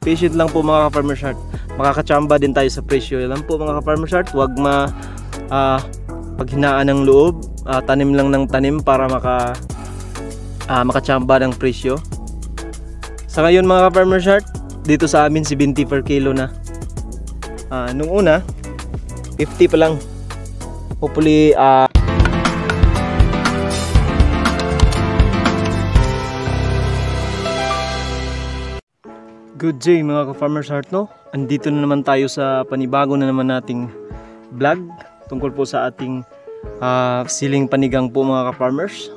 patient lang po mga ka-Farmer's Heart. Makakachamba din tayo sa presyo. Yan lang po mga ka-Farmer's Heart. Huwag paghinaan ng loob. Tanim lang ng tanim para makachamba ng presyo. Sa ngayon mga ka-Farmer's Heart, dito sa amin 70 per kilo na. Nung una 50 pa lang. Hopefully good day mga ka-Farmer's Heart, no? Andito na naman tayo sa panibago na naman nating vlog tungkol po sa ating siling panigang po mga ka-Farmers.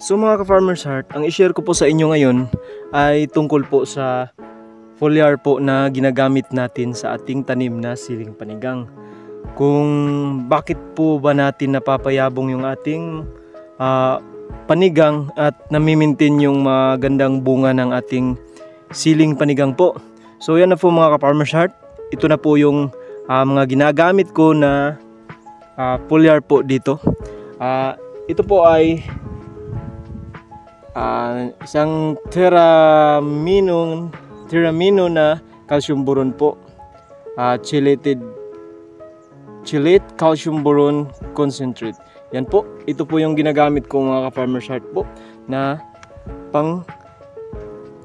So mga ka-Farmer's Heart, ang i-share ko po sa inyo ngayon ay tungkol po sa foliar po na ginagamit natin sa ating tanim na siling panigang. Kung bakit po ba natin napapayabong yung ating panigang at namimintin yung magandang bunga ng ating siling panigang po. So yan na po mga ka-Farmer's Heart. Ito na po yung mga ginagamit ko na foliar po dito. Ito po ay isang Theramino na calcium boron po. Chelated calcium boron concentrate. Yan po. Ito po yung ginagamit ko mga ka-Farmer's Heart po na pang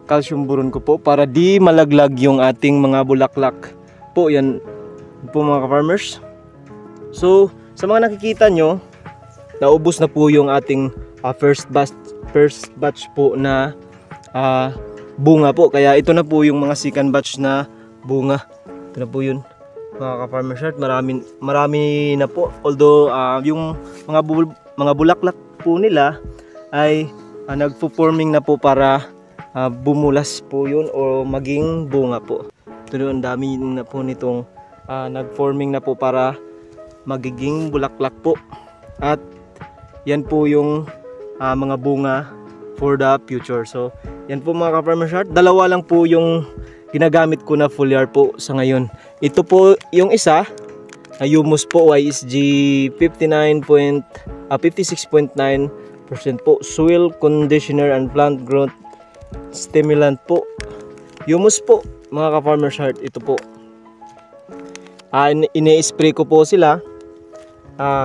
calcium boron ko po para di malaglag yung ating mga bulaklak po. Yan po mga ka-Farmers. So sa mga nakikita nyo, naubos na po yung ating first batch po na bunga po. Kaya ito na po yung mga second batch na bunga. Ito na po yun mga ka-Farmer's Heart. Marami na po. Although yung mga bulaklak po nila ay nagpo-forming na po para bumulas po yun o maging bunga po. Ito ang dami na po nitong nag-forming na po para magiging bulaklak po. At yan po yung mga bunga for the future. So yan po mga ka-Farmer's Heart. Dalawa lang po yung ginagamit ko na foliar po sa ngayon. Ito po yung isa, Humus po YSG 56.9% po. Soil conditioner and plant growth stimulant po. Humus po mga ka-Farmer's Heart. Ito po. Ine-spray ko po sila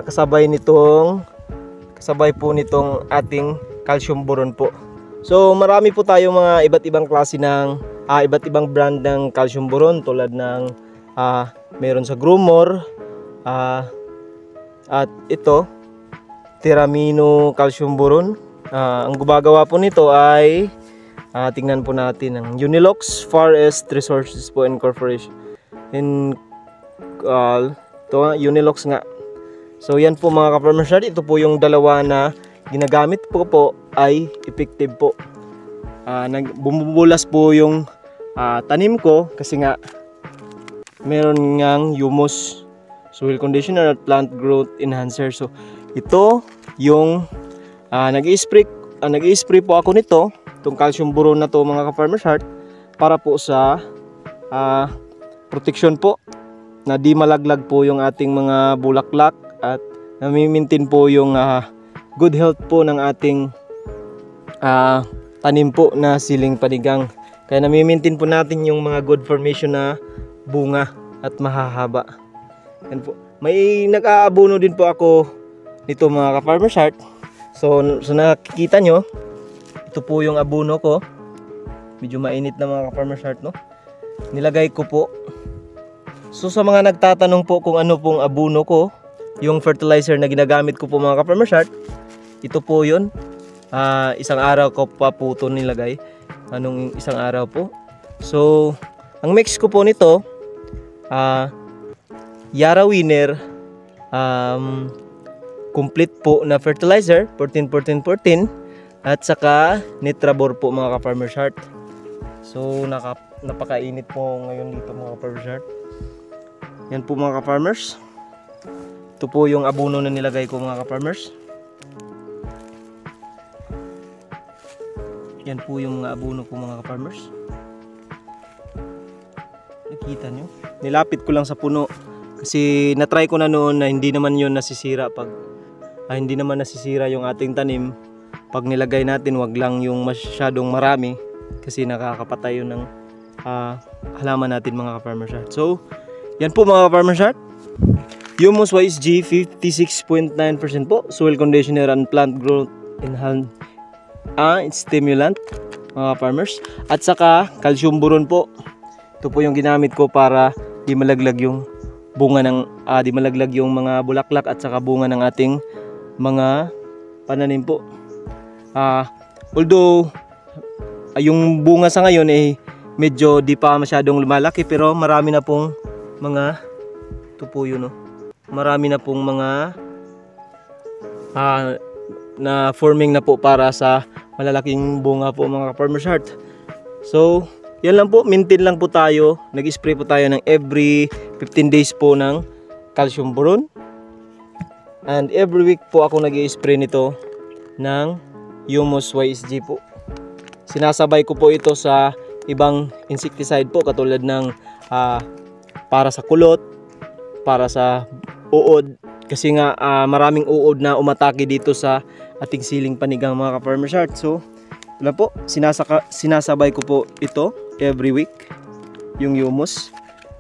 kasabay po nitong ating calcium boron po. So marami po tayo mga iba't ibang klase ng iba't ibang brand ng calcium boron tulad ng meron sa Grumor at ito Theramino calcium boron. Ang gumagawa po nito ay tingnan po natin ang Unilox Forest Resources po Incorporation. Ito Unilox nga. So yan po mga ka-Farmer's Heart. Ito po yung dalawa na ginagamit po ay effective po. Bumubulas po yung tanim ko kasi nga meron ngang humus, soil conditioner at plant growth enhancer. So ito yung nag-i-spray po ako nito. Itong calcium boron na to mga ka-Farmer's Heart para po sa protection po na di malaglag po yung ating mga bulaklak at nami-maintain po yung good health po ng ating tanim po na siling panigang. Kaya nami-maintain po natin yung mga good formation na bunga at mahahaba. Yan po. May nag-aabono din po ako nito mga ka-Farmer's Heart. So nakikita nyo, ito po yung abono ko. Medyo mainit na mga ka-Farmer's Heart, no? Nilagay ko po. So sa mga nagtatanong po kung ano pong abono ko, yung fertilizer na ginagamit ko po mga ka-Farmer's Heart, ito po yun. Isang araw ko pa po ito nilagay. Anong isang araw po? So ang mix ko po nito, Yara Winner complete po na fertilizer 14-14-14 at saka Nitrabor po mga ka-Farmer's Heart. So napakainit po ngayon dito mga ka-Farmer's Heart. Yan po mga ka-Farmers. Ito po yung abono na nilagay ko mga ka-Farmers. Yan po yung mga abono ko mga ka-Farmers. Nakita nyo? Nilapit ko lang sa puno kasi natry ko na noon na hindi naman yun nasisira hindi naman nasisira yung ating tanim. Pag nilagay natin, wag lang yung masyadong marami kasi nakakapatay yun ng halaman natin mga ka-farmer heart. So yan po mga ka-farmer heart, Humus YSG 56.9% po, soil conditioner and plant growth stimulant mga farmers, at saka calcium boron po. Ito po yung ginamit ko para di malaglag yung bunga ng di malaglag yung mga bulaklak at saka bunga ng ating mga pananim po. Although yung bunga sa ngayon medyo di pa masyadong lumalaki, pero marami na pong mga ito po yun, marami na pong mga na forming na po para sa malalaking bunga po mga farmers heart. So yan lang po, maintain lang po tayo, nag-spray po tayo ng every 15 days po ng calcium boron, and every week po ako nag-spray nito ng Humus YSG po. Sinasabay ko po ito sa ibang insecticide po, katulad ng para sa kulot, para sa uod, kasi nga maraming uod na umatake dito sa ating siling panigang mga ka-farmers heart. So wala po, sinasabay ko po ito every week, yung Humus,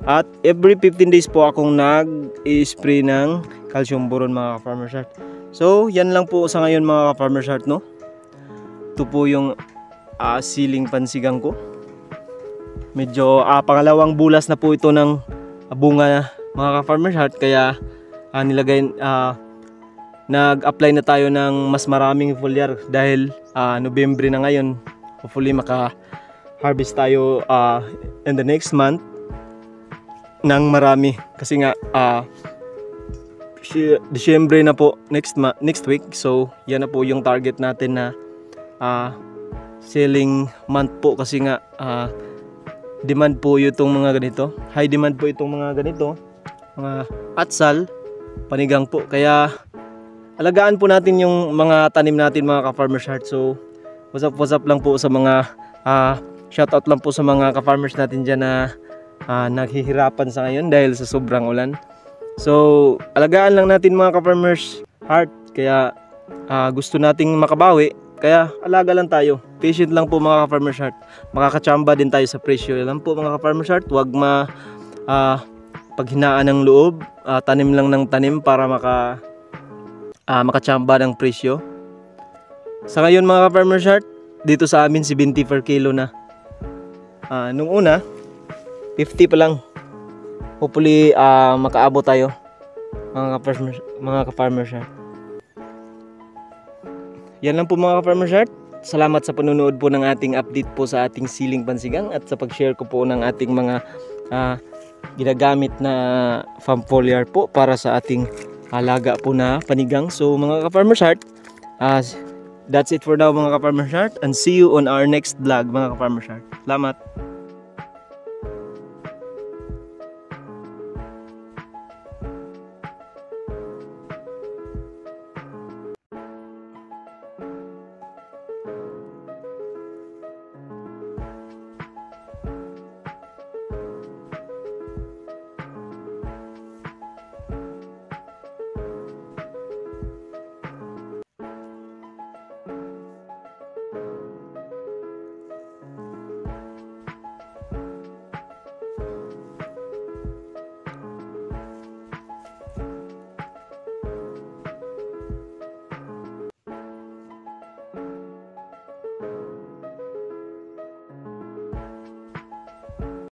at every 15 days po akong nag-spray ng calcium boron mga ka-farmers heart. So yan lang po sa ngayon mga ka-farmers heart, no. Ito po yung siling pansigang ko. Medyo pangalawang bulas na po ito ng bunga mga ka-farmers heart, kaya nag-apply na tayo ng mas maraming foliar dahil Nobyembre na ngayon. Hopefully maka-harvest tayo in the next month ng marami, kasi nga Disyembre na po next week. So yan na po yung target natin na selling month po, kasi nga demand po itong mga ganito, high demand po itong mga ganito, mga atsal, panigang po. Kaya alagaan po natin yung mga tanim natin mga ka-farmers heart. So what's up lang po sa mga shoutout lang po sa mga ka-farmers natin dyan na naghihirapan sa ngayon dahil sa sobrang ulan. So alagaan lang natin mga ka-farmers heart, kaya gusto nating makabawi, kaya alaga lang tayo, patient lang po mga ka-farmers heart. Makakachamba din tayo sa presyo lang po mga ka-farmers heart. Huwag paghinaan ng loob, tanim lang ng tanim para makachamba ng presyo. Sa ngayon mga ka-farmers heart, dito sa amin 70 per kilo na. Nung una 50 pa lang. Hopefully makaabot tayo mga ka-farmers heart. Yan lang po mga ka-farmers heart. Salamat sa panonood po ng ating update po sa ating siling pansigang, at sa pag-share ko po ng ating mga ginagamit na farm foliar po para sa ating alaga po na panigang. So mga ka-farmers heart, that's it for now mga ka-farmers heart, and see you on our next vlog mga ka-farmers heart. Salamat.